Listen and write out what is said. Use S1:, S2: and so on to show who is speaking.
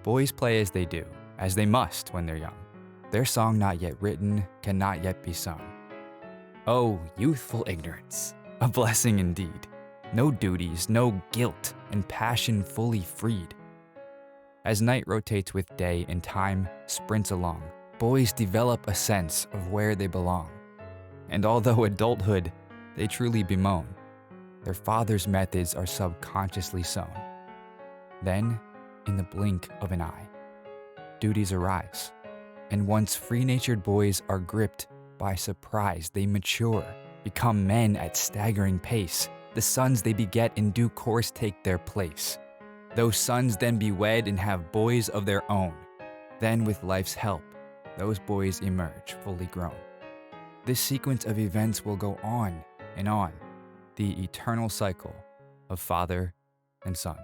S1: Boys play as they do, as they must when they're young. Their song not yet written, cannot yet be sung. Oh, youthful ignorance, a blessing indeed. No duties, no guilt, and passion fully freed. As night rotates with day and time sprints along, boys develop a sense of where they belong. And although adulthood they truly bemoan, their father's methods are subconsciously sown. Then, in the blink of an eye, duties arise, and once free-natured boys are gripped by surprise, they mature, become men at staggering pace. The sons they beget in due course take their place. Those sons then be wed and have boys of their own. Then with life's help, those boys emerge fully grown. This sequence of events will go on and on, the eternal cycle of father and son.